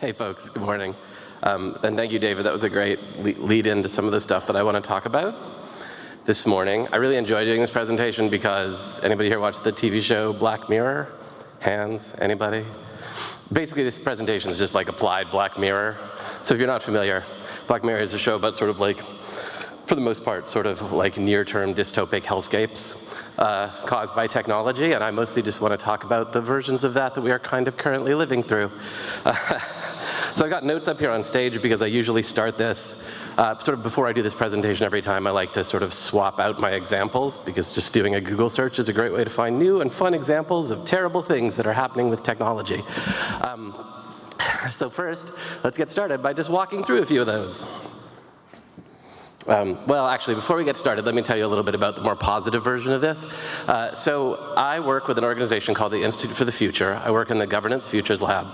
Hey folks, good morning. And thank you, David. That was a great lead into some of the stuff that I want to talk about this morning. I really enjoyed doing this presentation because anybody here watched the TV show Black Mirror? Hands, anybody? Basically, this presentation is just like applied Black Mirror. So if you're not familiar, Black Mirror is a show about sort of like, for the most part, sort of like near-term dystopic hellscapes caused by technology, and I mostly just want to talk about the versions of that we are kind of currently living through. So I've got notes up here on stage because I usually start this sort of before I do this presentation every time. I like to sort of swap out my examples because just doing a Google search is a great way to find new and fun examples of terrible things that are happening with technology. So first, let's get started by just walking through a few of those. Well, actually, before we get started, let me tell you a little bit about the more positive version of this. So I work with an organization called the Institute for the Future. I work in the Governance Futures Lab.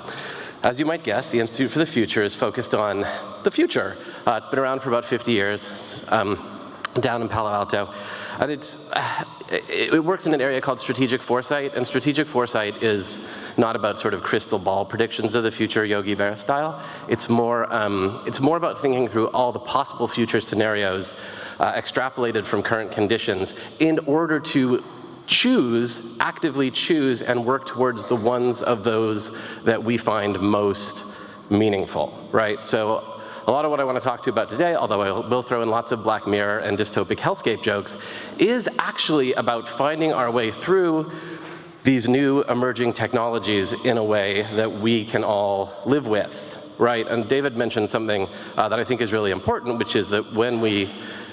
As you might guess, the Institute for the Future is focused on the future. It's been around for about 50 years, down in Palo Alto. And it works in an area called strategic foresight, and strategic foresight is not about sort of crystal ball predictions of the future, Yogi Berra style. It's more about thinking through all the possible future scenarios extrapolated from current conditions in order to actively choose and work towards the ones of those that we find most meaningful, right? So a lot of what I want to talk to you about today, although I will throw in lots of Black Mirror and dystopic hellscape jokes, is actually about finding our way through these new emerging technologies in a way that we can all live with, right? And David mentioned something that I think is really important, which is that when we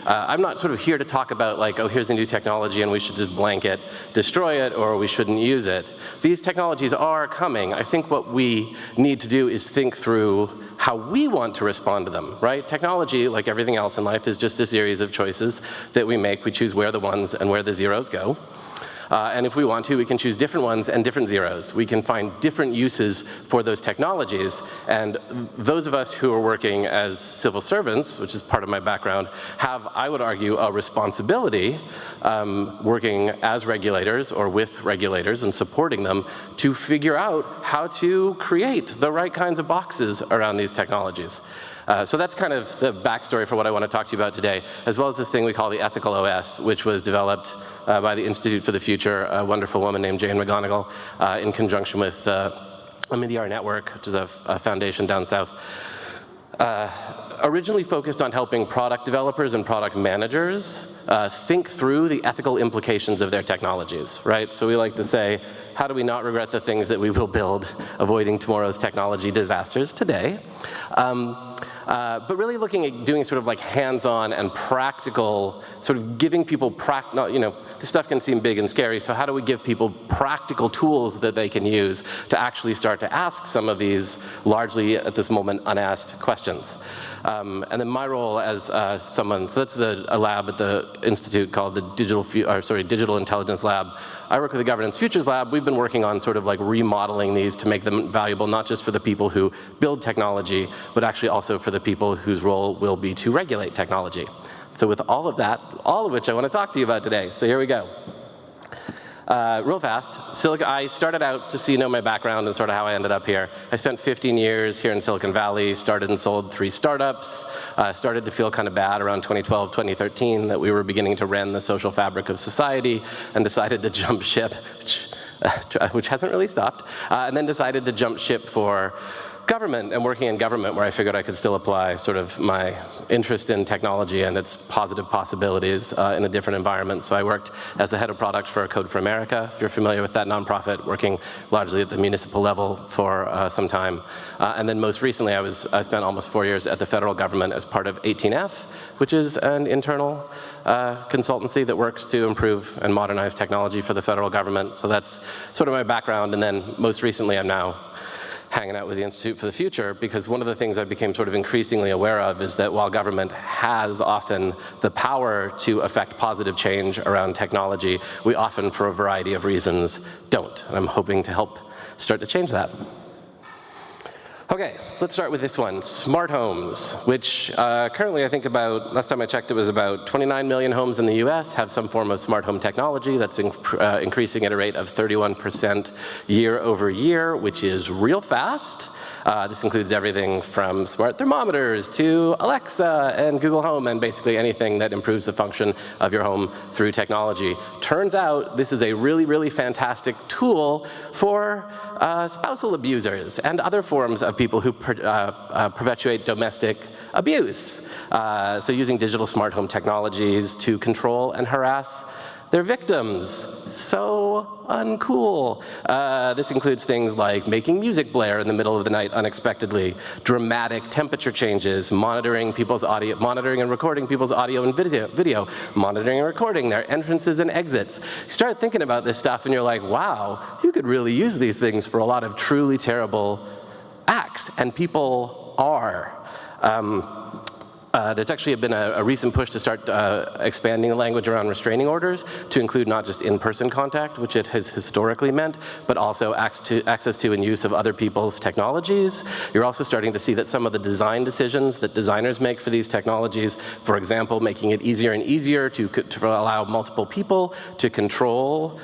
I'm not sort of here to talk about like, oh, here's a new technology and we should just blanket destroy it or we shouldn't use it. These technologies are coming. I think what we need to do is think through how we want to respond to them, right? Technology, like everything else in life, is just a series of choices that we make. We choose where the ones and where the zeros go. And if we want to, we can choose different ones and different zeros. We can find different uses for those technologies. And those of us who are working as civil servants, which is part of my background, have, I would argue, a responsibility working as regulators or with regulators and supporting them to figure out how to create the right kinds of boxes around these technologies. So that's kind of the backstory for what I want to talk to you about today, as well as this thing we call the Ethical OS, which was developed by the Institute for the Future, a wonderful woman named Jane McGonigal, in conjunction with Omidyar Network, which is a foundation down south. Originally focused on helping product developers and product managers think through the ethical implications of their technologies, right? So we like to say, how do we not regret the things that we will build, avoiding tomorrow's technology disasters today? But really looking at doing sort of like hands-on and practical, sort of giving people, this stuff can seem big and scary, so how do we give people practical tools that they can use to actually start to ask some of these largely, at this moment, unasked questions? And then my role as so that's a lab at the Institute called the Digital Intelligence Lab. I work with the Governance Futures Lab. We've been working on sort of like remodeling these to make them valuable, not just for the people who build technology, but actually also for the people whose role will be to regulate technology. So with all of that, all of which I want to talk to you about today. So here we go. Real fast, I started out, just so you know my background and sort of how I ended up here. I spent 15 years here in Silicon Valley, started and sold 3 startups, started to feel kind of bad around 2012, 2013 that we were beginning to rend the social fabric of society, and decided to jump ship, which hasn't really stopped, and then decided to jump ship for government and working in government, where I figured I could still apply sort of my interest in technology and its positive possibilities in a different environment. So I worked as the head of product for Code for America, if you're familiar with that nonprofit, working largely at the municipal level for some time. And then most recently, I spent almost 4 years at the federal government as part of 18F, which is an internal consultancy that works to improve and modernize technology for the federal government. So that's sort of my background. And then most recently, I'm now hanging out with the Institute for the Future, because one of the things I became sort of increasingly aware of is that while government has often the power to affect positive change around technology, we often, for a variety of reasons, don't. And I'm hoping to help start to change that. Okay, so let's start with this one, smart homes, which currently I think last time I checked, it was about 29 million homes in the US have some form of smart home technology. That's increasing at a rate of 31% year over year, which is real fast. This includes everything from smart thermometers to Alexa and Google Home and basically anything that improves the function of your home through technology. Turns out this is a really, really fantastic tool for spousal abusers and other forms of people who perpetuate domestic abuse. So using digital smart home technologies to control and harass their victims. So uncool. This includes things like making music blare in the middle of the night unexpectedly, dramatic temperature changes, monitoring people's audio, monitoring and recording people's audio and video, monitoring and recording their entrances and exits. You start thinking about this stuff and you're like, wow, you could really use these things for a lot of truly terrible acts, and people are. There's actually been a recent push to start expanding the language around restraining orders to include not just in-person contact, which it has historically meant, but also access to and use of other people's technologies. You're also starting to see that some of the design decisions that designers make for these technologies, for example, making it easier and easier to allow multiple people to control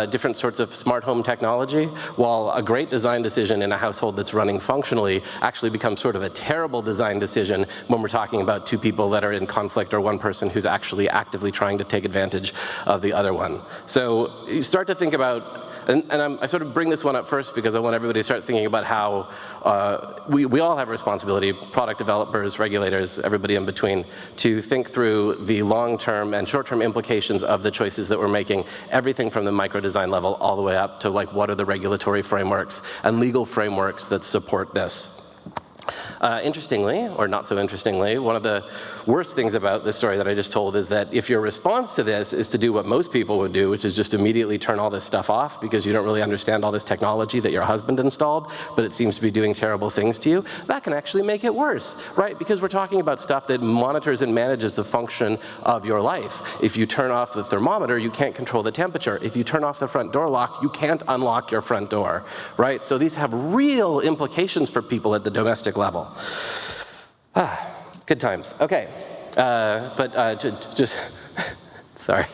different sorts of smart home technology, while a great design decision in a household that's running functionally actually becomes sort of a terrible design decision when we're talking about two people that are in conflict or one person who's actually actively trying to take advantage of the other one. So you start to think about, I sort of bring this one up first because I want everybody to start thinking about how we all have a responsibility, product developers, regulators, everybody in between, to think through the long-term and short-term implications of the choices that we're making, everything from the micro-design level all the way up to like what are the regulatory frameworks and legal frameworks that support this. Interestingly, or not so interestingly, one of the worst things about this story that I just told is that if your response to this is to do what most people would do, which is just immediately turn all this stuff off because you don't really understand all this technology that your husband installed, but it seems to be doing terrible things to you, that can actually make it worse, right? Because we're talking about stuff that monitors and manages the function of your life. If you turn off the thermometer, you can't control the temperature. If you turn off the front door lock, you can't unlock your front door, right? So these have real implications for people at the domestic level. Good times. Okay, just sorry.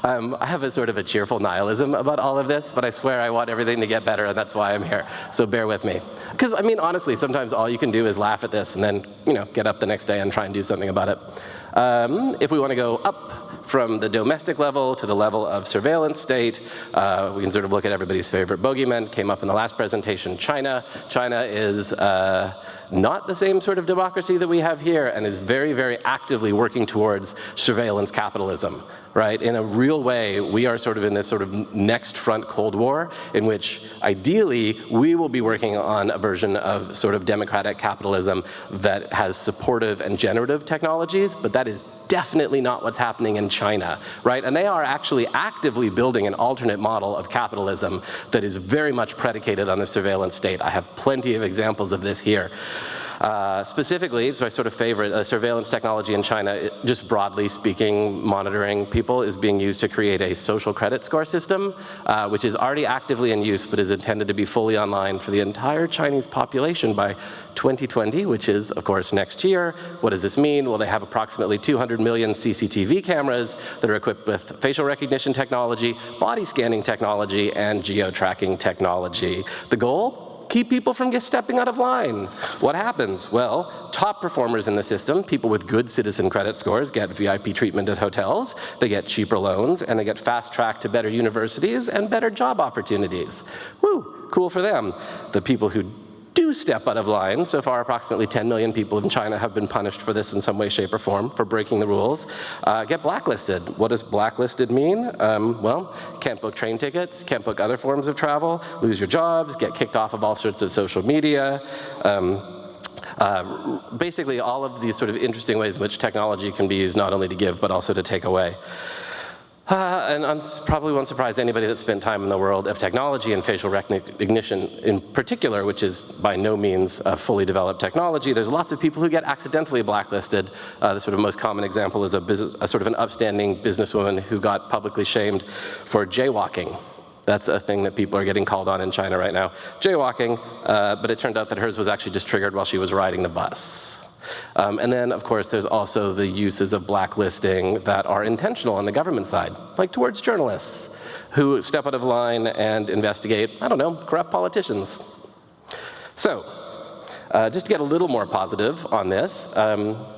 I have a sort of a cheerful nihilism about all of this, but I swear I want everything to get better, and that's why I'm here. So bear with me. Because I mean, honestly, sometimes all you can do is laugh at this and then, get up the next day and try and do something about it. If we want to go up from the domestic level to the level of surveillance state, we can sort of look at everybody's favorite bogeyman. Came up in the last presentation, China. China is not the same sort of democracy that we have here and is very, very actively working towards surveillance capitalism, right? In a real way, we are sort of in this sort of next front Cold War in which ideally we will be working on a version of sort of democratic capitalism that has supportive and generative technologies, but that is definitely not what's happening in China, right? And they are actually actively building an alternate model of capitalism that is very much predicated on the surveillance state. I have plenty of examples of this here. Specifically, so my sort of favorite, surveillance technology in China, just broadly speaking, monitoring people is being used to create a social credit score system, which is already actively in use, but is intended to be fully online for the entire Chinese population by 2020, which is, of course, next year. What does this mean? Well, they have approximately 200 million CCTV cameras that are equipped with facial recognition technology, body scanning technology, and geo-tracking technology. The goal? Keep people from stepping out of line. What happens? Well, top performers in the system, people with good citizen credit scores, get VIP treatment at hotels, they get cheaper loans, and they get fast track to better universities and better job opportunities. Woo, cool for them. The people who do step out of line, so far approximately 10 million people in China have been punished for this in some way, shape, or form, for breaking the rules, get blacklisted. What does blacklisted mean? Well, can't book train tickets, can't book other forms of travel, lose your jobs, get kicked off of all sorts of social media. Basically all of these sort of interesting ways in which technology can be used not only to give, but also to take away. And probably won't surprise anybody that spent time in the world of technology and facial recognition in particular, which is by no means a fully developed technology. There's lots of people who get accidentally blacklisted. The sort of most common example is a sort of an upstanding businesswoman who got publicly shamed for jaywalking. That's a thing that people are getting called on in China right now. Jaywalking, but it turned out that hers was actually just triggered while she was riding the bus. And then, of course, there's also the uses of blacklisting that are intentional on the government side, like towards journalists who step out of line and investigate, I don't know, corrupt politicians. So, Just to get a little more positive on this,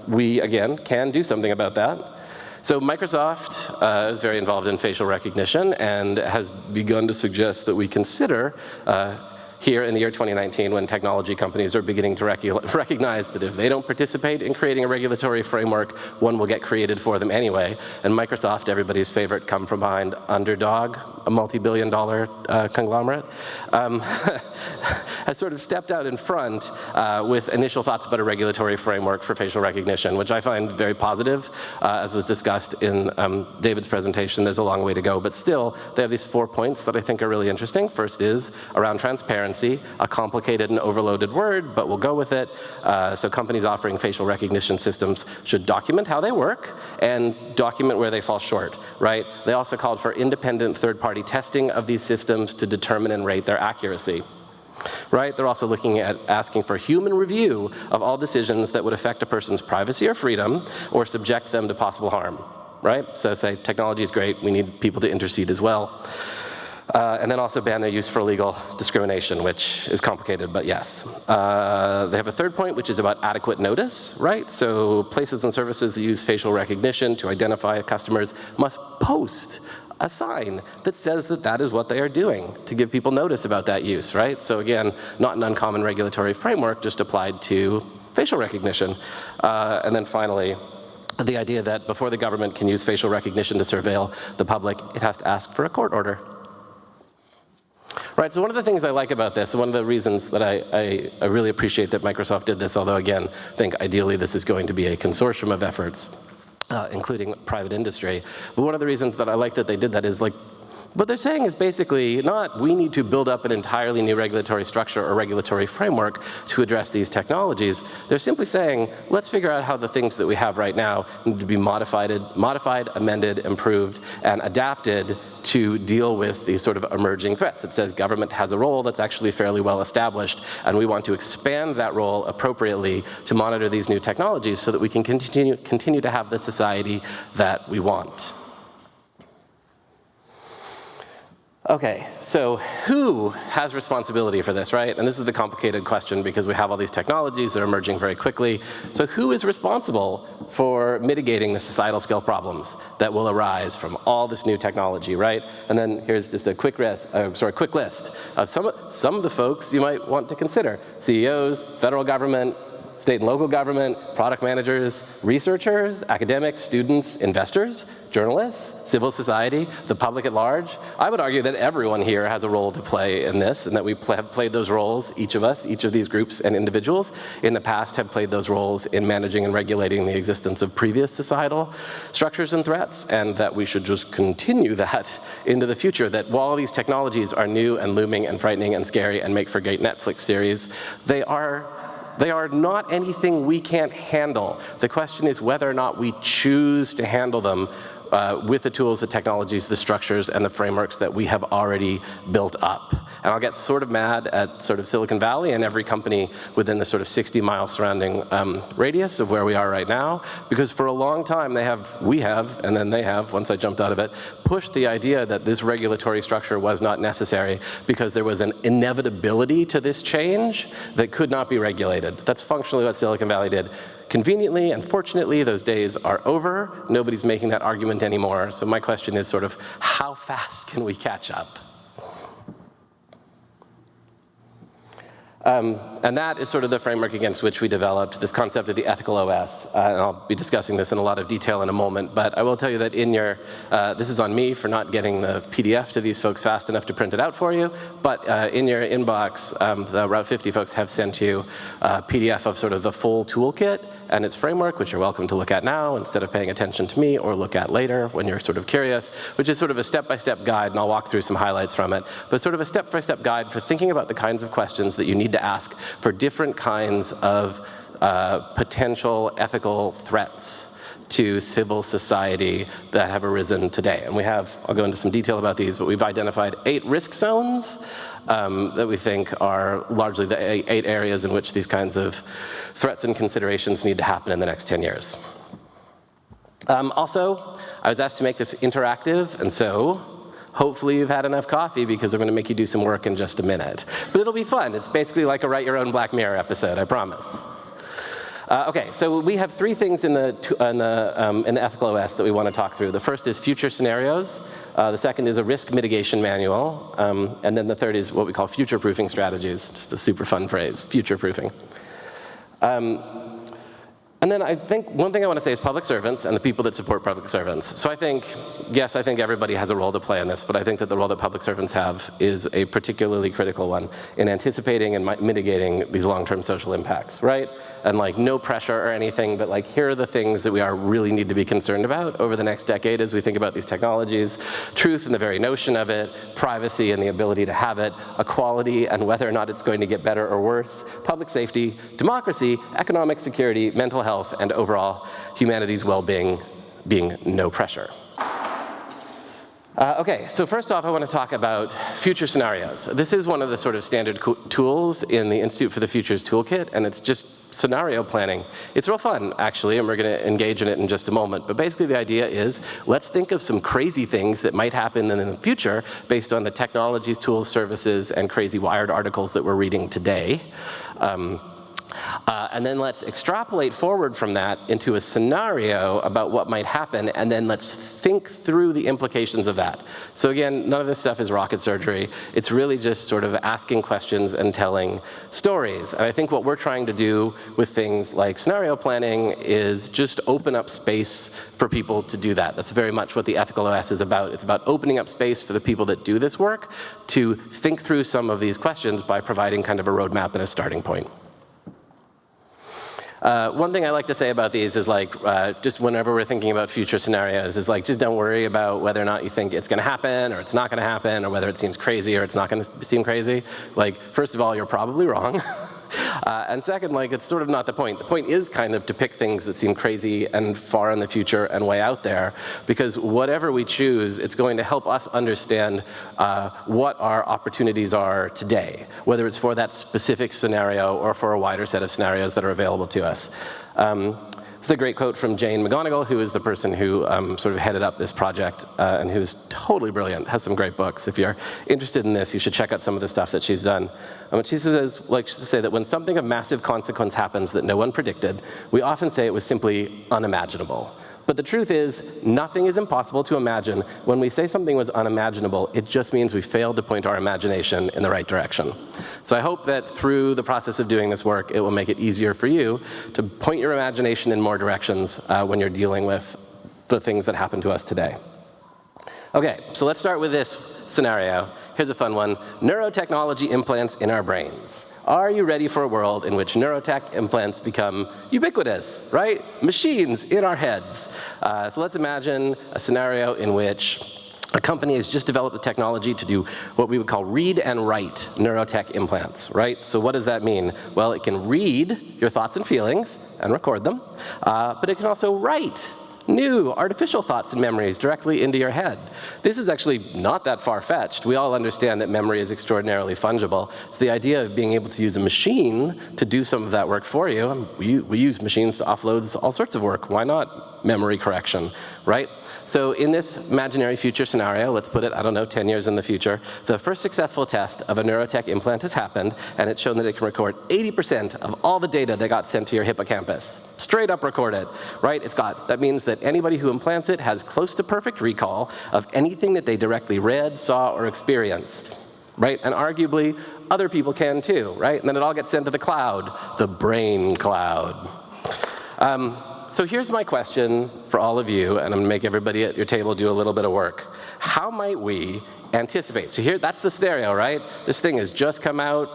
we, again, can do something about that. So Microsoft is very involved in facial recognition and has begun to suggest that we consider here in the year 2019, when technology companies are beginning to recognize that if they don't participate in creating a regulatory framework, one will get created for them anyway. And Microsoft, everybody's favorite come from behind underdog, a multi-billion-dollar conglomerate, has sort of stepped out in front with initial thoughts about a regulatory framework for facial recognition, which I find very positive. As was discussed in David's presentation, there's a long way to go, but still, they have these 4 points that I think are really interesting. First is around transparency. A complicated and overloaded word, but we'll go with it. So companies offering facial recognition systems should document how they work and document where they fall short, right? They also called for independent third-party testing of these systems to determine and rate their accuracy. Right? They're also looking at asking for human review of all decisions that would affect a person's privacy or freedom or subject them to possible harm, right? So say technology is great, we need people to intercede as well. And then also ban their use for legal discrimination, which is complicated, but yes. They have a third point, which is about adequate notice, right? So places and services that use facial recognition to identify customers must post a sign that says that that is what they are doing to give people notice about that use, right? So again, not an uncommon regulatory framework, just applied to facial recognition. And then finally, the idea that before the government can use facial recognition to surveil the public, it has to ask for a court order. Right, so one of the things I like about this, and one of the reasons that I really appreciate that Microsoft did this, although again, I think ideally this is going to be a consortium of efforts, including private industry. But one of the reasons that I like that they did that is like, what they're saying is basically not we need to build up an entirely new regulatory structure or regulatory framework to address these technologies. They're simply saying, let's figure out how the things that we have right now need to be modified, amended, improved, and adapted to deal with these sort of emerging threats. It says government has a role that's actually fairly well established, and we want to expand that role appropriately to monitor these new technologies so that we can continue to have the society that we want. Okay, so who has responsibility for this, right? And this is the complicated question because we have all these technologies that are emerging very quickly. So who is responsible for mitigating the societal scale problems that will arise from all this new technology, right? And then here's just a quick list of some of the folks you might want to consider. CEOs, federal government, state and local government, product managers, researchers, academics, students, investors, journalists, civil society, the public at large. I would argue that everyone here has a role to play in this, and that we have played those roles, each of us, each of these groups and individuals in the past have played those roles in managing and regulating the existence of previous societal structures and threats, and that we should just continue that into the future, that while these technologies are new and looming and frightening and scary and make for great Netflix series, they are not anything we can't handle. The question is whether or not we choose to handle them with the tools, the technologies, the structures, and the frameworks that we have already built up. And I'll get sort of mad at sort of Silicon Valley and every company within the sort of 60-mile surrounding radius of where we are right now, because for a long time we have, and then they have, once I jumped out of it, pushed the idea that this regulatory structure was not necessary because there was an inevitability to this change that could not be regulated. That's functionally what Silicon Valley did. Conveniently and fortunately, those days are over. Nobody's making that argument anymore. So my question is sort of, how fast can we catch up? And that is sort of the framework against which we developed this concept of the ethical OS. And I'll be discussing this in a lot of detail in a moment, but I will tell you that in your, this is on me for not getting the PDF to these folks fast enough to print it out for you, but in your inbox, the Route 50 folks have sent you a PDF of sort of the full toolkit and its framework, which you're welcome to look at now instead of paying attention to me, or look at later when you're sort of curious, which is sort of a step-by-step guide, and I'll walk through some highlights from it, but sort of a step-by-step guide for thinking about the kinds of questions that you need to ask for different kinds of potential ethical threats to civil society that have arisen today. And we have, I'll go into some detail about these, but we've identified 8 risk zones that we think are largely the 8 areas in which these kinds of threats and considerations need to happen in the next 10 years. Also, I was asked to make this interactive, and so Hopefully you've had enough coffee because we're going to make you do some work in just a minute. But it'll be fun. It's basically like a Write Your Own Black Mirror episode, I promise. Okay, so we have three things in the ethical OS that we want to talk through. The first is future scenarios. The second is a risk mitigation manual. And then the third is what we call future-proofing strategies. Just a super fun phrase, future-proofing. And then I think one thing I want to say is public servants and the people that support public servants. So I think, yes, I think everybody has a role to play in this, but I think that the role that public servants have is a particularly critical one in anticipating and mitigating these long-term social impacts, right? And like no pressure or anything, but like here are the things that we really need to be concerned about over the next decade as we think about these technologies. Truth and the very notion of it, privacy and the ability to have it, equality and whether or not it's going to get better or worse, public safety, democracy, economic security, mental health, and overall humanity's well-being being no pressure. Okay, so first off, I want to talk about future scenarios. This is one of the sort of standard tools in the Institute for the Futures toolkit, and it's just scenario planning. It's real fun, actually, and we're going to engage in it in just a moment. But basically, the idea is, let's think of some crazy things that might happen in the future based on the technologies, tools, services, and crazy Wired articles that we're reading today. And then let's extrapolate forward from that into a scenario about what might happen, and then let's think through the implications of that. So again, none of this stuff is rocket surgery. It's really just sort of asking questions and telling stories. And I think what we're trying to do with things like scenario planning is just open up space for people to do that. That's very much what the ethical OS is about. It's about opening up space for the people that do this work to think through some of these questions by providing kind of a roadmap and a starting point. One thing I like to say about these is like, just whenever we're thinking about future scenarios is like, just don't worry about whether or not you think it's going to happen or it's not going to happen or whether it seems crazy or it's not going to seem crazy. Like, first of all, you're probably wrong. And second, like, it's sort of not the point. The point is kind of to pick things that seem crazy and far in the future and way out there, because whatever we choose, it's going to help us understand what our opportunities are today, whether it's for that specific scenario or for a wider set of scenarios that are available to us. This is a great quote from Jane McGonigal, who is the person who sort of headed up this project and who's totally brilliant, has some great books. If you're interested in this, you should check out some of the stuff that she's done. And what she says, likes to say that when something of massive consequence happens that no one predicted, we often say it was simply unimaginable. But the truth is, nothing is impossible to imagine. When we say something was unimaginable, it just means we failed to point our imagination in the right direction. So I hope that through the process of doing this work, it will make it easier for you to point your imagination in more directions when you're dealing with the things that happen to us today. Okay, so let's start with this scenario. Here's a fun one. Neurotechnology implants in our brains. Are you ready for a world in which neurotech implants become ubiquitous, right? Machines in our heads. So let's imagine a scenario in which a company has just developed the technology to do what we would call read and write neurotech implants, right? So what does that mean? Well, it can read your thoughts and feelings and record them, but it can also write new artificial thoughts and memories directly into your head. This is actually not that far-fetched. We all understand that memory is extraordinarily fungible. So the idea of being able to use a machine to do some of that work for you, we use machines to offload all sorts of work. Why not memory correction, right? So in this imaginary future scenario, let's put it, I don't know, 10 years in the future, the first successful test of a neurotech implant has happened, and it's shown that it can record 80% of all the data that got sent to your hippocampus. Straight up record it, right? That means that anybody who implants it has close to perfect recall of anything that they directly read, saw, or experienced, right? And arguably, other people can too, right? And then it all gets sent to the cloud, the brain cloud. So here's my question for all of you, and I'm going to make everybody at your table do a little bit of work. How might we anticipate? So here, that's the scenario, right? This thing has just come out.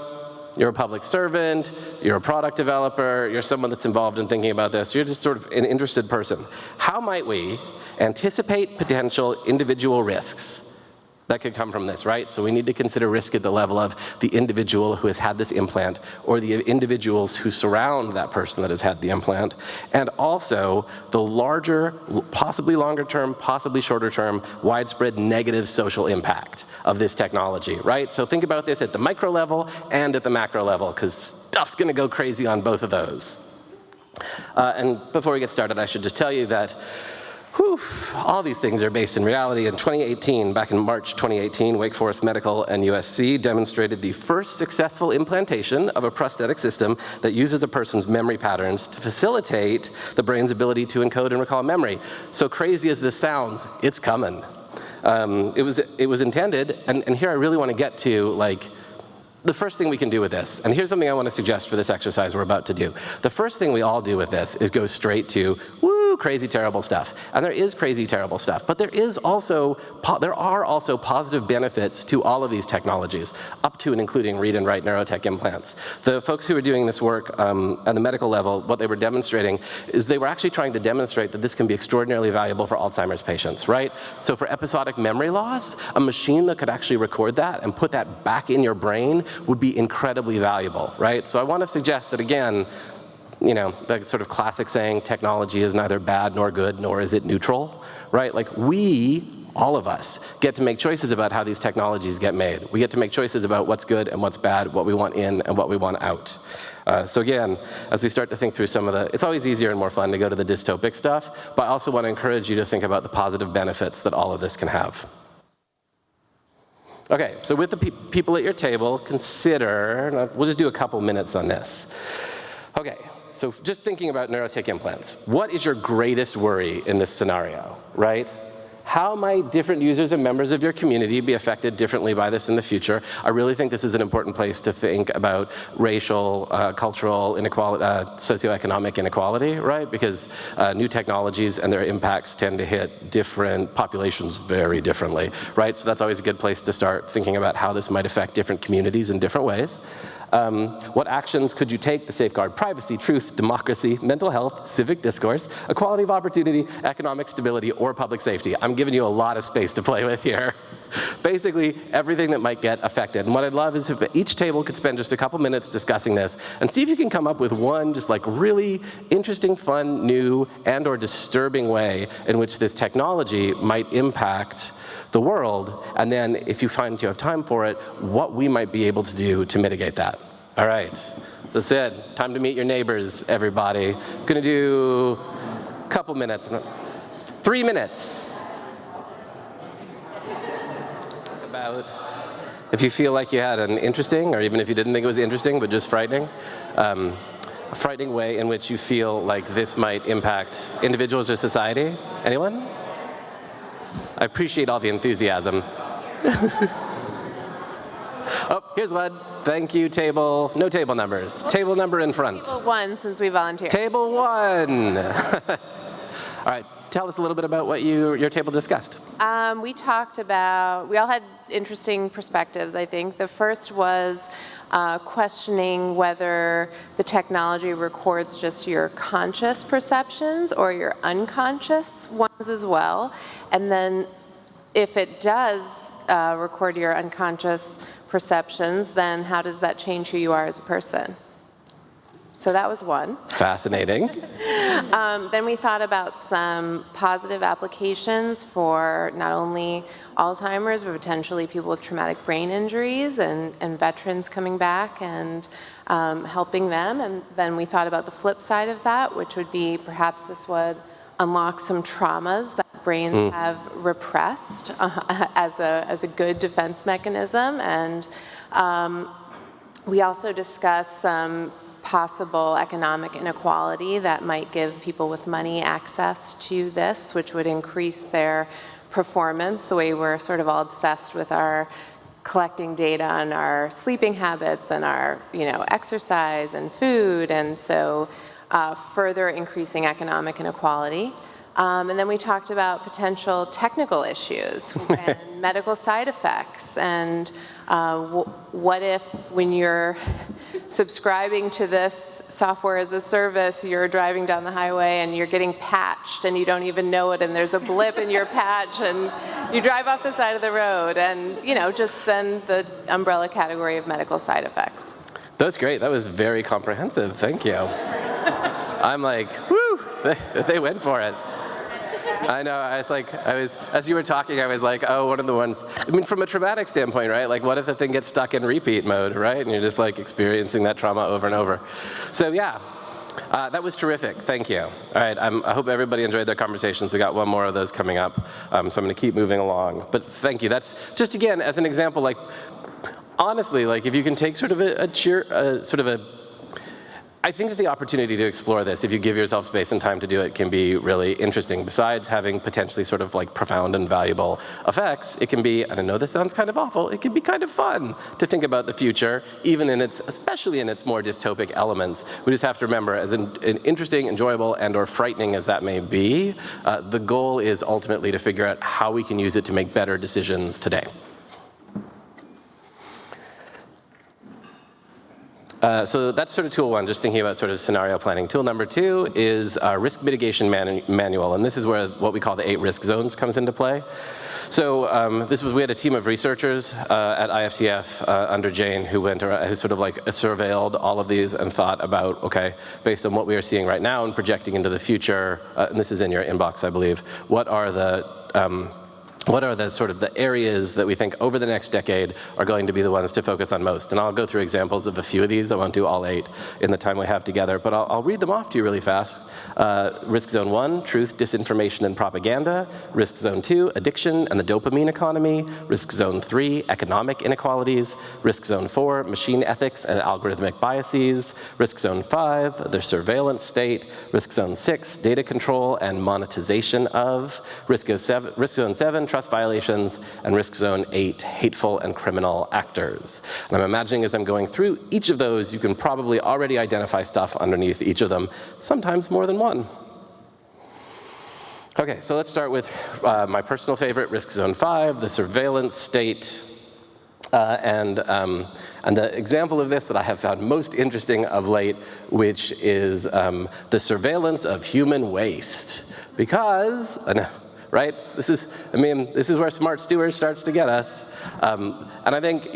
You're a public servant. You're a product developer. You're someone that's involved in thinking about this. You're just sort of an interested person. How might we anticipate potential individual risks that could come from this, right? So we need to consider risk at the level of the individual who has had this implant or the individuals who surround that person that has had the implant, and also the larger, possibly longer term, possibly shorter term, widespread negative social impact of this technology, right? So think about this at the micro level and at the macro level, because stuff's gonna go crazy on both of those. And before we get started, I should just tell you that Whew, all these things are based in reality. In 2018, back in March 2018, Wake Forest Medical and USC demonstrated the first successful implantation of a prosthetic system that uses a person's memory patterns to facilitate the brain's ability to encode and recall memory. So crazy as this sounds, it's coming. It was intended, and here I really want to get to, like, the first thing we can do with this, and here's something I want to suggest for this exercise we're about to do. The first thing we all do with this is go straight to, woo, crazy, terrible stuff. And there is crazy, terrible stuff, but there are also positive benefits to all of these technologies, up to and including read and write neurotech implants. The folks who were doing this work at the medical level, what they were demonstrating is they were actually trying to demonstrate that this can be extraordinarily valuable for Alzheimer's patients, right? So for episodic memory loss, a machine that could actually record that and put that back in your brain would be incredibly valuable, right? So I want to suggest that, again, you know, that sort of classic saying, technology is neither bad nor good, nor is it neutral, right? Like, all of us, get to make choices about how these technologies get made. We get to make choices about what's good and what's bad, what we want in and what we want out. So again, as we start to think through some of the, it's always easier and more fun to go to the dystopic stuff, but I also want to encourage you to think about the positive benefits that all of this can have. Okay, so with the people at your table, consider, we'll just do a couple minutes on this. Okay, so just thinking about neurotech implants, what is your greatest worry in this scenario, right? How might different users and members of your community be affected differently by this in the future? I really think this is an important place to think about racial, cultural inequality, socioeconomic inequality, right? Because new technologies and their impacts tend to hit different populations very differently, right? So that's always a good place to start thinking about how this might affect different communities in different ways. What actions could you take to safeguard privacy, truth, democracy, mental health, civic discourse, equality of opportunity, economic stability, or public safety? I'm giving you a lot of space to play with here. Basically, everything that might get affected. And what I'd love is if each table could spend just a couple minutes discussing this and see if you can come up with one just like really interesting, fun, new, and or disturbing way in which this technology might impact the world, and then if you find you have time for it, what we might be able to do to mitigate that. All right, that's it. Time to meet your neighbors, everybody. Gonna do a couple minutes. 3 minutes. About, if you feel like you had an interesting, or even if you didn't think it was interesting, but just frightening, a frightening way in which you feel like this might impact individuals or society. Anyone? I appreciate all the enthusiasm. Oh, here's one. Thank you, table. No table numbers. Table number in front. Table 1, since we volunteered. Table 1. All right, tell us a little bit about what your table discussed. We talked about, we all had interesting perspectives, I think. The first was questioning whether the technology records just your conscious perceptions or your unconscious ones as well. And then if it does record your unconscious perceptions, then how does that change who you are as a person? So that was one. Fascinating. Then we thought about some positive applications for not only Alzheimer's, but potentially people with traumatic brain injuries and veterans coming back and helping them. And then we thought about the flip side of that, which would be perhaps this would unlock some traumas that brains have repressed as a good defense mechanism. And we also discussed some possible economic inequality that might give people with money access to this, which would increase their performance, the way we're sort of all obsessed with our collecting data on our sleeping habits and our exercise and food, and so further increasing economic inequality. And then we talked about potential technical issues and medical side effects, and what if when you're subscribing to this software as a service, you're driving down the highway and you're getting patched and you don't even know it, and there's a blip in your patch and you drive off the side of the road, and just then the umbrella category of medical side effects. That's great. That was very comprehensive. Thank you. I'm like, woo, they went for it. I know, as you were talking, I was like, oh, one of the ones, I mean, from a traumatic standpoint, right? Like, what if the thing gets stuck in repeat mode, right? And you're just like experiencing that trauma over and over. So yeah, That was terrific, thank you. All right, I hope everybody enjoyed their conversations. We got one more of those coming up, so I'm gonna keep moving along. But thank you, that's just again, as an example, like, honestly, like if you can take sort of I think that the opportunity to explore this, if you give yourself space and time to do it, can be really interesting. Besides having potentially sort of like profound and valuable effects, it can be, and I know this sounds kind of awful, it can be kind of fun to think about the future, even in its, especially in its more dystopic elements. We just have to remember, as interesting, enjoyable, and/or frightening as that may be, the goal is ultimately to figure out how we can use it to make better decisions today. So that's sort of tool one, just thinking about sort of scenario planning. Tool number two is a risk mitigation manual, and this is where what we call the 8 risk zones comes into play. So we had a team of researchers at IFTF under Jane who went around, who sort of like surveilled all of these and thought about, okay, based on what we are seeing right now and projecting into the future, and this is in your inbox, I believe, what are the sort of the areas that we think over the next decade are going to be the ones to focus on most? And I'll go through examples of a few of these. I won't do all 8 in the time we have together, but I'll read them off to you really fast. Risk zone 1, truth, disinformation, and propaganda. Risk zone 2, addiction and the dopamine economy. Risk zone 3, economic inequalities. Risk zone 4, machine ethics and algorithmic biases. Risk zone 5, the surveillance state. Risk zone 6, data control and monetization of. Risk zone 7, trust violations, and risk zone 8, hateful and criminal actors. And I'm imagining as I'm going through each of those, you can probably already identify stuff underneath each of them, sometimes more than one. Okay, so let's start with my personal favorite, risk zone 5, the surveillance state. And the example of this that I have found most interesting of late, which is the surveillance of human waste. Because, right? This is where smart stewards starts to get us. And I think,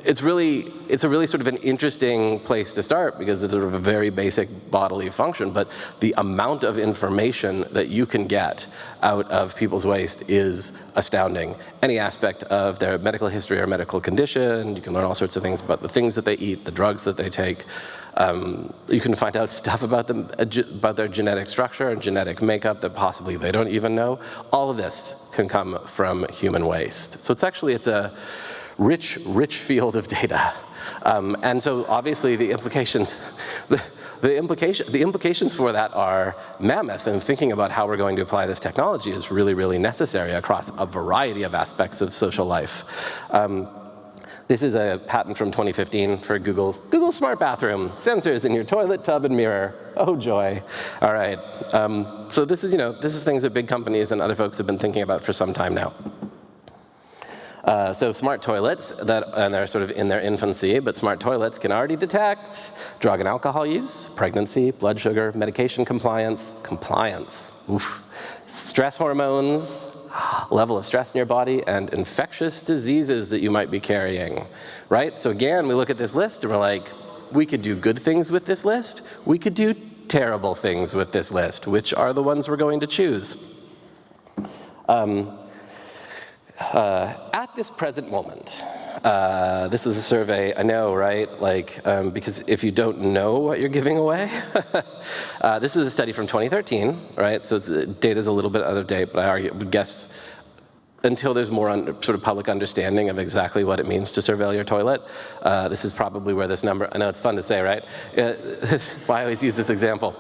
it's a really sort of an interesting place to start because it's sort of a very basic bodily function, but the amount of information that you can get out of people's waste is astounding. Any aspect of their medical history or medical condition, you can learn all sorts of things about the things that they eat, the drugs that they take. You can find out stuff about them, about their genetic structure and genetic makeup that possibly they don't even know. All of this can come from human waste. So it's a rich field of data. And so obviously the implications for that are mammoth, and thinking about how we're going to apply this technology is really, really necessary across a variety of aspects of social life. This is a patent from 2015 for Google Smart Bathroom, sensors in your toilet, tub, and mirror. Oh joy. All right. So this is things that big companies and other folks have been thinking about for some time now. So smart toilets, and they're sort of in their infancy, but smart toilets can already detect drug and alcohol use, pregnancy, blood sugar, medication compliance, oof, stress hormones, level of stress in your body, and infectious diseases that you might be carrying, right? So again, we look at this list and we're like, we could do good things with this list, we could do terrible things with this list. Which are the ones we're going to choose? At this present moment, this was a survey, I know, right? Because if you don't know what you're giving away, this is a study from 2013, right? So the data's a little bit out of date, but I would guess until there's more sort of public understanding of exactly what it means to surveil your toilet, this is probably where this number, I know it's fun to say, right? Why I always use this example.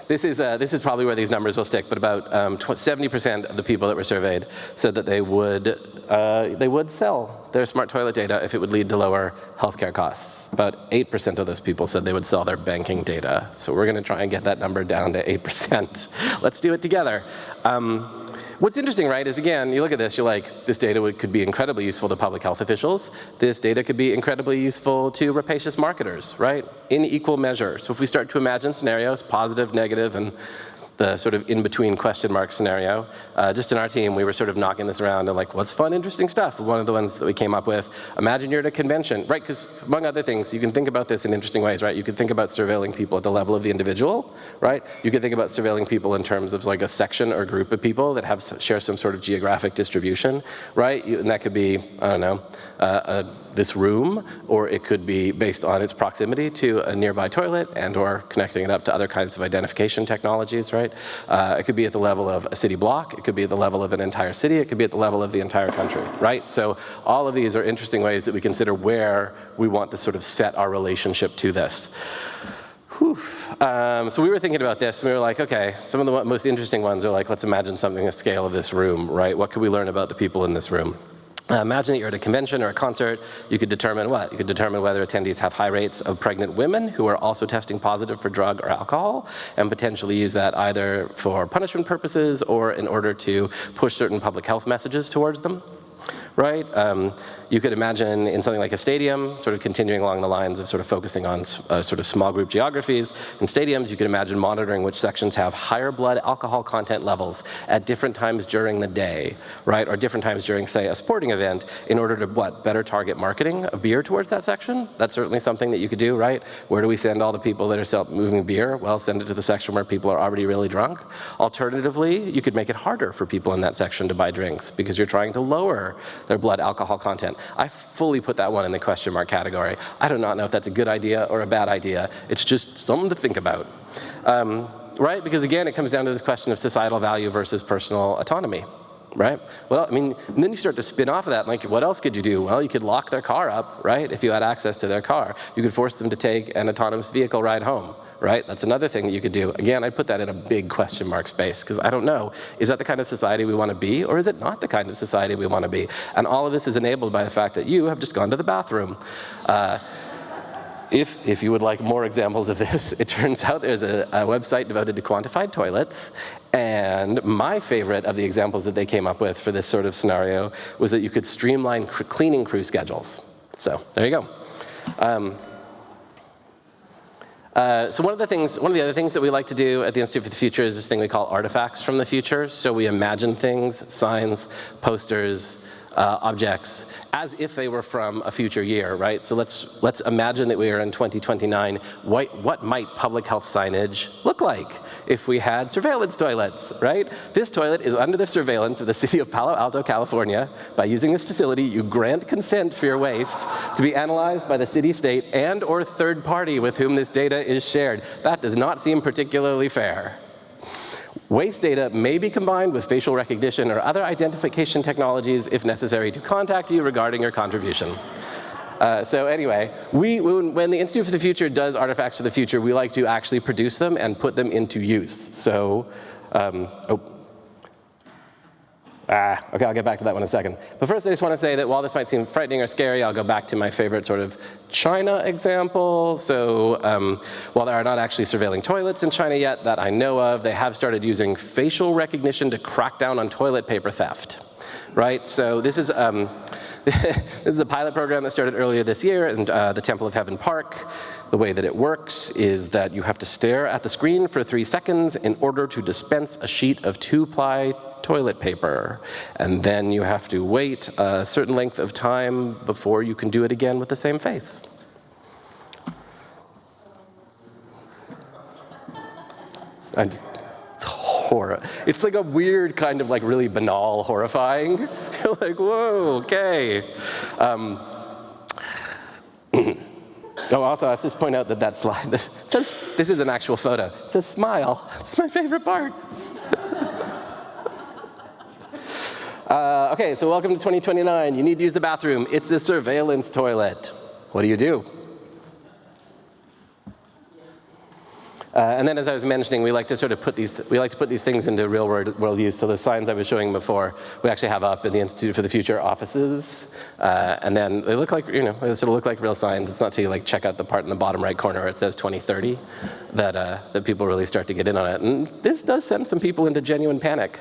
This is probably where these numbers will stick, but about 70% of the people that were surveyed said that they would sell their smart toilet data if it would lead to lower healthcare costs. About 8% of those people said they would sell their banking data. So we're going to try and get that number down to 8%. Let's do it together. What's interesting, right, is again, you look at this, you're like, this data could be incredibly useful to public health officials. This data could be incredibly useful to rapacious marketers, right, in equal measure. So if we start to imagine scenarios, positive, negative, and the sort of in-between question mark scenario. Just in our team, we were sort of knocking this around and like, what's fun, interesting stuff? One of the ones that we came up with, imagine you're at a convention, right? Because among other things, you can think about this in interesting ways, right? You could think about surveilling people at the level of the individual, right? You could think about surveilling people in terms of like a section or group of people that share some sort of geographic distribution, right? And that could be, I don't know, this room, or it could be based on its proximity to a nearby toilet and or connecting it up to other kinds of identification technologies, right? It could be at the level of a city block, it could be at the level of an entire city, it could be at the level of the entire country, right? So all of these are interesting ways that we consider where we want to sort of set our relationship to this. So we were thinking about this, and we were like, okay, some of the most interesting ones are like, let's imagine something the scale of this room, right? What could we learn about the people in this room? Imagine that you're at a convention or a concert. You could determine what? You could determine whether attendees have high rates of pregnant women who are also testing positive for drug or alcohol, and potentially use that either for punishment purposes or in order to push certain public health messages towards them. Right? You could imagine in something like a stadium, sort of continuing along the lines of sort of focusing on sort of small group geographies. In stadiums, you could imagine monitoring which sections have higher blood alcohol content levels at different times during the day, right? Or different times during, say, a sporting event in order to, what, better target marketing of beer towards that section? That's certainly something that you could do, right? Where do we send all the people that are moving beer? Well, send it to the section where people are already really drunk. Alternatively, you could make it harder for people in that section to buy drinks because you're trying to lower their blood alcohol content. I fully put that one in the question mark category. I do not know if that's a good idea or a bad idea. It's just something to think about, right? Because again, it comes down to this question of societal value versus personal autonomy, right? Well, I mean, and then you start to spin off of that, like, what else could you do? Well, you could lock their car up, right? If you had access to their car. You could force them to take an autonomous vehicle ride home, right? That's another thing that you could do. Again, I'd put that in a big question mark space, because I don't know, is that the kind of society we want to be, or is it not the kind of society we want to be? And all of this is enabled by the fact that you have just gone to the bathroom. If you would like more examples of this, it turns out there's a website devoted to quantified toilets, and my favorite of the examples that they came up with for this sort of scenario was that you could streamline cleaning crew schedules. So there you go. So one of the other things that we like to do at the Institute for the Future is this thing we call artifacts from the future. So we imagine things, signs, posters, objects, as if they were from a future year, right? So let's imagine that we are in 2029. What might public health signage look like if we had surveillance toilets, right? This toilet is under the surveillance of the city of Palo Alto, California. By using this facility, you grant consent for your waste to be analyzed by the city, state, and or third party with whom this data is shared. That does not seem particularly fair. Waste data may be combined with facial recognition or other identification technologies if necessary to contact you regarding your contribution. So anyway, when the Institute for the Future does artifacts for the future, we like to actually produce them and put them into use. So, okay, I'll get back to that one in a second. But first, I just want to say that while this might seem frightening or scary, I'll go back to my favorite sort of China example. So while there are not actually surveilling toilets in China yet that I know of, they have started using facial recognition to crack down on toilet paper theft, right? So this is a pilot program that started earlier this year in the Temple of Heaven Park. The way that it works is that you have to stare at the screen for 3 seconds in order to dispense a sheet of 2-ply toilet paper. And then you have to wait a certain length of time before you can do it again with the same face. It's horror. It's like a weird kind of like really banal horrifying. You're like, whoa, okay. Also, let's just point out that slide that says, this is an actual photo. It says smile. It's my favorite part. Okay, so welcome to 2029. You need to use the bathroom. It's a surveillance toilet. What do you do? And then, as I was mentioning, we like to sort of put these things into real world use. So the signs I was showing before, we actually have up in the Institute for the Future offices, and then they look like, they sort of look like real signs. It's not till you like check out the part in the bottom right corner where it says 2030 that people really start to get in on it. And this does send some people into genuine panic.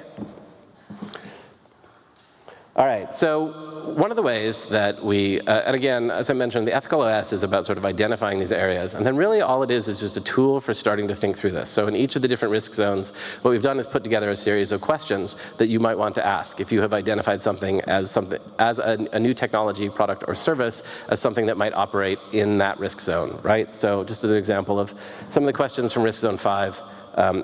All right, so one of the ways that we, and again, as I mentioned, the ethical OS is about sort of identifying these areas, and then really all it is just a tool for starting to think through this. So in each of the different risk zones, what we've done is put together a series of questions that you might want to ask if you have identified something as a new technology, product, or service as something that might operate in that risk zone, right? So just as an example of some of the questions from risk zone 5,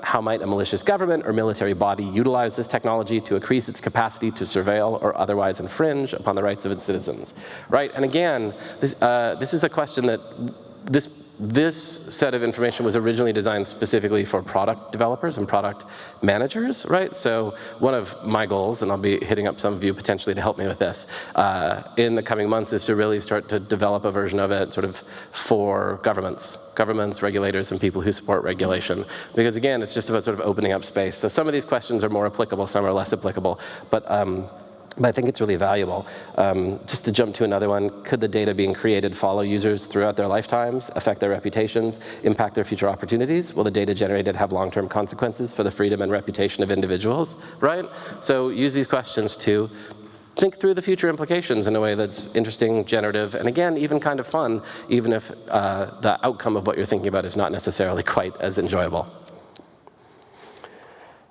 how might a malicious government or military body utilize this technology to increase its capacity to surveil or otherwise infringe upon the rights of its citizens, right? And again, this is a question that this set of information was originally designed specifically for product developers and product managers, right? So one of my goals, and I'll be hitting up some of you potentially to help me with this, in the coming months is to really start to develop a version of it sort of for governments, regulators, and people who support regulation. Because again, it's just about sort of opening up space. So some of these questions are more applicable, some are less applicable, but I think it's really valuable. Just to jump to another one, could the data being created follow users throughout their lifetimes, affect their reputations, impact their future opportunities? Will the data generated have long-term consequences for the freedom and reputation of individuals, right? So use these questions to think through the future implications in a way that's interesting, generative, and again, even kind of fun, even if the outcome of what you're thinking about is not necessarily quite as enjoyable.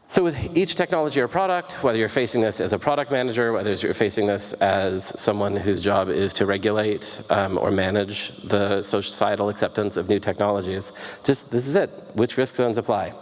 So with each technology or product, whether you're facing this as a product manager, whether you're facing this as someone whose job is to regulate or manage the societal acceptance of new technologies, this is it. Which risk zones apply?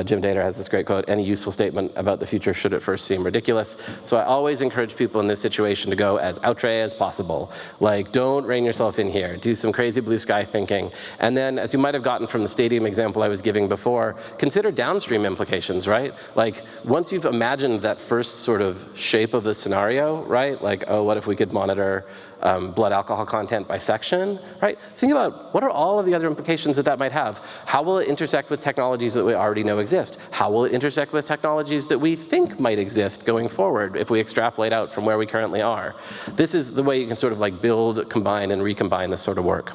Jim Dater has this great quote, any useful statement about the future should at first seem ridiculous. So I always encourage people in this situation to go as outre as possible. Like, don't rein yourself in here. Do some crazy blue sky thinking. And then, as you might have gotten from the stadium example I was giving before, consider downstream implications, right? Like, once you've imagined that first sort of shape of the scenario, right? Like, oh, what if we could monitor blood alcohol content by section, right? Think about what are all of the other implications that might have. How will it intersect with technologies that we already know exist? How will it intersect with technologies that we think might exist going forward if we extrapolate out from where we currently are? This is the way you can sort of like build, combine, and recombine this sort of work.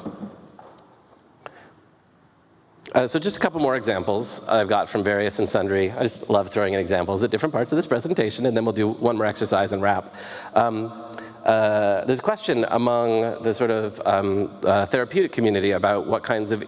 So just a couple more examples I've got from various and sundry. I just love throwing in examples at different parts of this presentation, and then we'll do one more exercise and wrap. There's a question among the sort of therapeutic community about what kinds of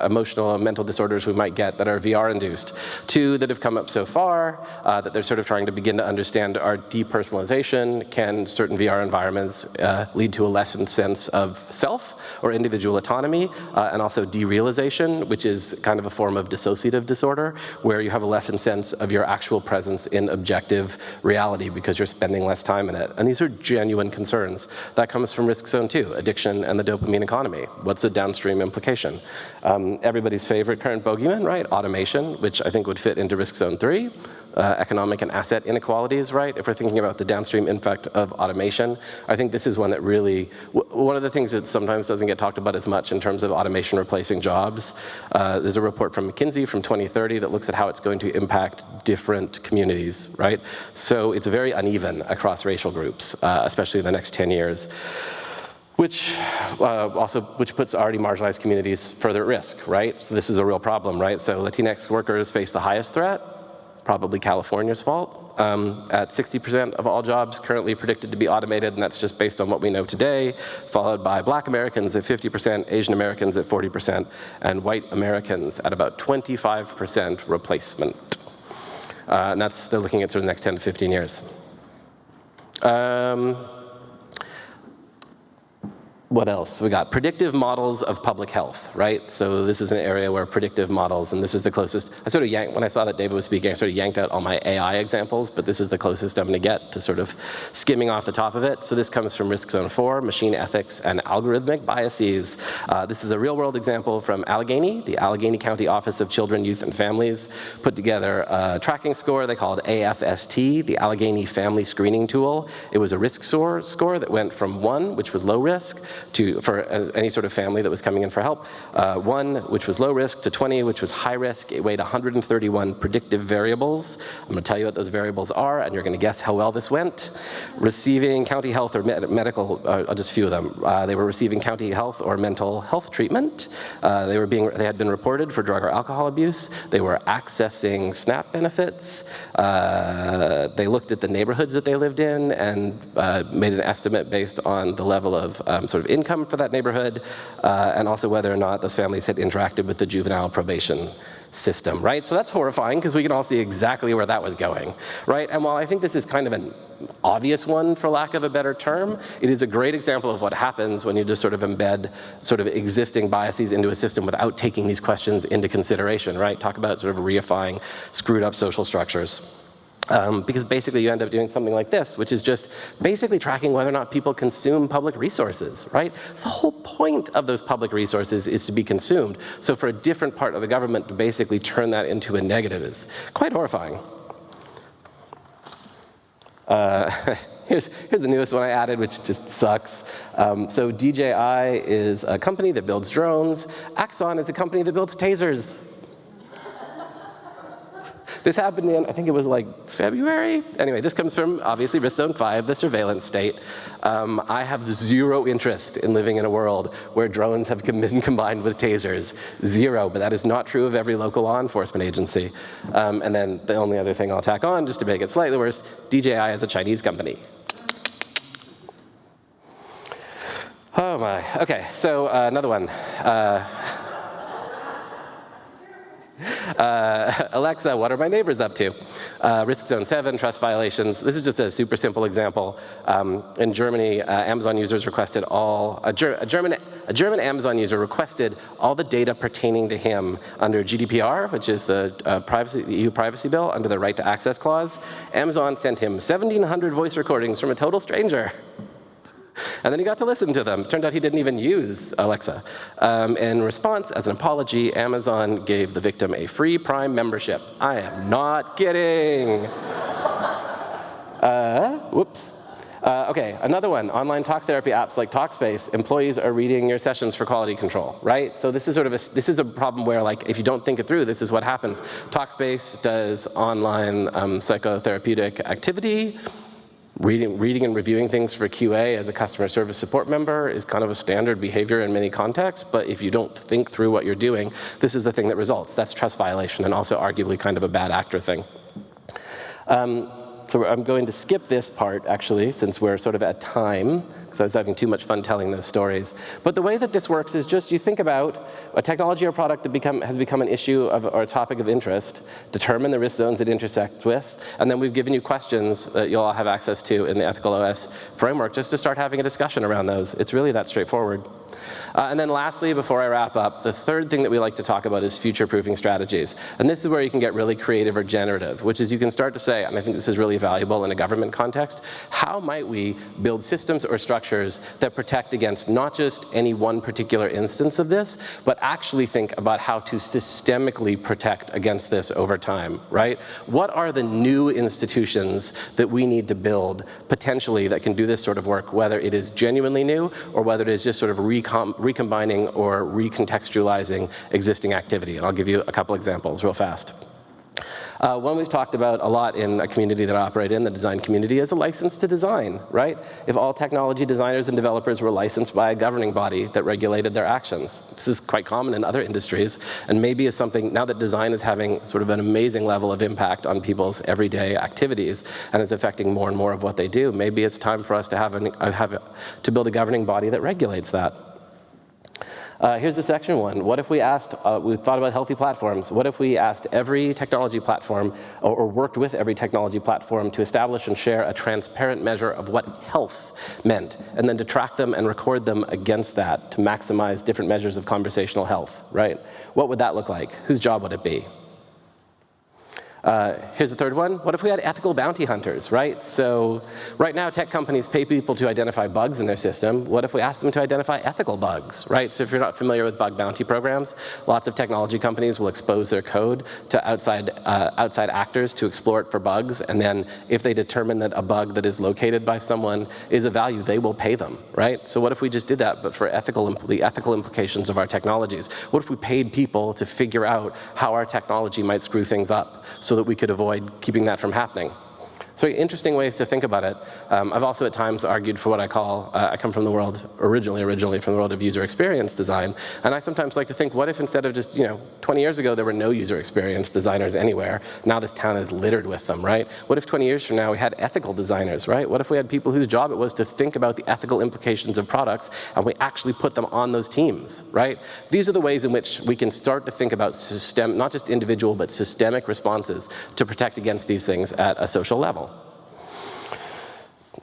emotional and mental disorders we might get that are VR-induced. Two that have come up so far that they're sort of trying to begin to understand are depersonalization. Can certain VR environments lead to a lessened sense of self or individual autonomy, and also derealization, which is kind of a form of dissociative disorder, where you have a lessened sense of your actual presence in objective reality because you're spending less time in it. And these are genuine concerns. That comes from risk zone 2, addiction and the dopamine economy. What's a downstream implication? Everybody's favorite current bogeyman, right? Automation, which I think would fit into risk zone 3. Economic and asset inequalities, right? If we're thinking about the downstream impact of automation, I think this is one that really, one of the things that sometimes doesn't get talked about as much in terms of automation replacing jobs. There's a report from McKinsey from 2030 that looks at how it's going to impact different communities, right? So it's very uneven across racial groups, especially in the next 10 years. Which puts already marginalized communities further at risk, right? So this is a real problem, right? So Latinx workers face the highest threat, probably California's fault. At 60% of all jobs currently predicted to be automated, and that's just based on what we know today, followed by Black Americans at 50%, Asian Americans at 40%, and white Americans at about 25% replacement. And they're looking at sort of the next 10 to 15 years. What else? We got predictive models of public health, right? So this is an area where predictive models, and this is the closest. I sort of yanked, when I saw that David was speaking, I sort of yanked out all my AI examples, but this is the closest I'm gonna get to sort of skimming off the top of it. So this comes from Risk Zone 4, machine ethics and algorithmic biases. This is a real world example from Allegheny. The Allegheny County Office of Children, Youth, and Families put together a tracking score they called AFST, the Allegheny Family Screening Tool. It was a risk score that went from 1, which was low risk, for any sort of family that was coming in for help. 1, which was low risk, to 20, which was high risk. It weighed 131 predictive variables. I'm going to tell you what those variables are, and you're going to guess how well this went. Receiving county health or medical, just a few of them. They were receiving county health or mental health treatment. They had been reported for drug or alcohol abuse. They were accessing SNAP benefits. They looked at the neighborhoods that they lived in and made an estimate based on the level of sort of income for that neighborhood, and also whether or not those families had interacted with the juvenile probation system, right? So that's horrifying because we can all see exactly where that was going, right? And while I think this is kind of an obvious one, for lack of a better term, it is a great example of what happens when you just sort of embed sort of existing biases into a system without taking these questions into consideration, right? Talk about sort of reifying screwed up social structures. Because basically you end up doing something like this, which is just basically tracking whether or not people consume public resources, right? So the whole point of those public resources is to be consumed. So for a different part of the government to basically turn that into a negative is quite horrifying. Here's the newest one I added, which just sucks. So DJI is a company that builds drones. Axon is a company that builds tasers. This happened in, I think it was like February? Anyway, this comes from, obviously, Risk Zone 5, the surveillance state. I have zero interest in living in a world where drones have been combined with tasers. Zero, but that is not true of every local law enforcement agency. And then the only other thing I'll tack on, just to make it slightly worse, DJI is a Chinese company. Oh my, okay, so another one. Alexa, what are my neighbors up to? Risk Zone 7, trust violations. This is just a super simple example. In Germany, Amazon users requested a German Amazon user requested all the data pertaining to him under GDPR, which is the EU privacy bill, under the right to access clause. Amazon sent him 1,700 voice recordings from a total stranger. And then he got to listen to them. Turned out he didn't even use Alexa. In response, as an apology, Amazon gave the victim a free Prime membership. I am not kidding. Whoops. Okay, another one. Online talk therapy apps like Talkspace. Employees are reading your sessions for quality control, right? So this is sort of this is a problem where, like, if you don't think it through, this is what happens. Talkspace does online psychotherapeutic activity. Reading and reviewing things for QA as a customer service support member is kind of a standard behavior in many contexts, but if you don't think through what you're doing, this is the thing that results. That's trust violation and also arguably kind of a bad actor thing. So I'm going to skip this part, actually, since we're sort of at time, because I was having too much fun telling those stories. But the way that this works is just you think about a technology or product that has become an issue or a topic of interest, determine the risk zones it intersects with, and then we've given you questions that you'll all have access to in the Ethical OS framework just to start having a discussion around those. It's really that straightforward. And then lastly, before I wrap up, the third thing that we like to talk about is future-proofing strategies. And this is where you can get really creative or generative, which is you can start to say, and I think this is really valuable in a government context, how might we build systems or structures that protect against not just any one particular instance of this, but actually think about how to systemically protect against this over time, right? What are the new institutions that we need to build potentially that can do this sort of work, whether it is genuinely new or whether it is just sort of recombining or recontextualizing existing activity. And I'll give you a couple examples real fast. One we've talked about a lot in a community that I operate in, the design community, is a license to design, right? If all technology designers and developers were licensed by a governing body that regulated their actions. This is quite common in other industries, and maybe is something, now that design is having sort of an amazing level of impact on people's everyday activities and is affecting more and more of what they do, maybe it's time for us to to build a governing body that regulates that. Here's the section one. What if we asked, we thought about healthy platforms. What if we asked every technology platform or worked with every technology platform to establish and share a transparent measure of what health meant, and then to track them and record them against that to maximize different measures of conversational health, right? What would that look like? Whose job would it be? Here's the third one. What if we had ethical bounty hunters, right? So right now, tech companies pay people to identify bugs in their system. What if we asked them to identify ethical bugs, right? So if you're not familiar with bug bounty programs, lots of technology companies will expose their code to outside actors to explore it for bugs. And then if they determine that a bug that is located by someone is of value, they will pay them, right? So what if we just did that, but for the ethical implications of our technologies? What if we paid people to figure out how our technology might screw things up, so that we could avoid keeping that from happening? So interesting ways to think about it. I've also at times argued for what I call, I come from the world, originally from the world of user experience design, and I sometimes like to think, what if instead of just, 20 years ago there were no user experience designers anywhere, now this town is littered with them, right? What if 20 years from now we had ethical designers, right? What if we had people whose job it was to think about the ethical implications of products, and we actually put them on those teams, right? These are the ways in which we can start to think about not just individual, but systemic responses to protect against these things at a social level.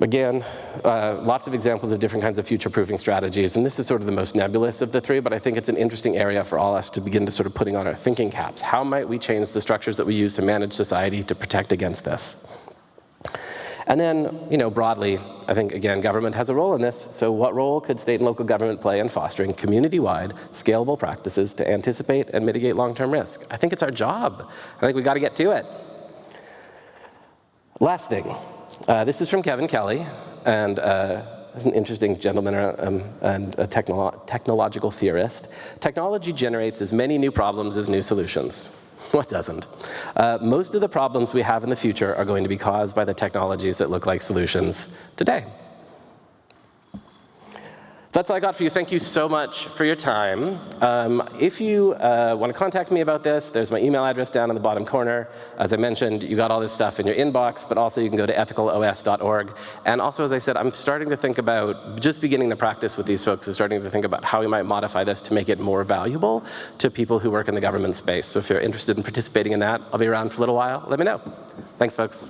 Again, lots of examples of different kinds of future-proofing strategies, and this is sort of the most nebulous of the three, but I think it's an interesting area for all us to begin to sort of putting on our thinking caps. How might we change the structures that we use to manage society to protect against this? And then, broadly, I think, again, government has a role in this. So what role could state and local government play in fostering community-wide, scalable practices to anticipate and mitigate long-term risk? I think it's our job. I think we've got to get to it. Last thing. This is from Kevin Kelly, and he's an interesting gentleman and a technological theorist. Technology generates as many new problems as new solutions. What doesn't? Most of the problems we have in the future are going to be caused by the technologies that look like solutions today. That's all I got for you. Thank you so much for your time. If you want to contact me about this, there's my email address down in the bottom corner. As I mentioned, you got all this stuff in your inbox, but also you can go to ethicalOS.org. And also, as I said, I'm starting to think about, just beginning the practice with these folks, is starting to think about how we might modify this to make it more valuable to people who work in the government space. So if you're interested in participating in that, I'll be around for a little while. Let me know. Thanks, folks.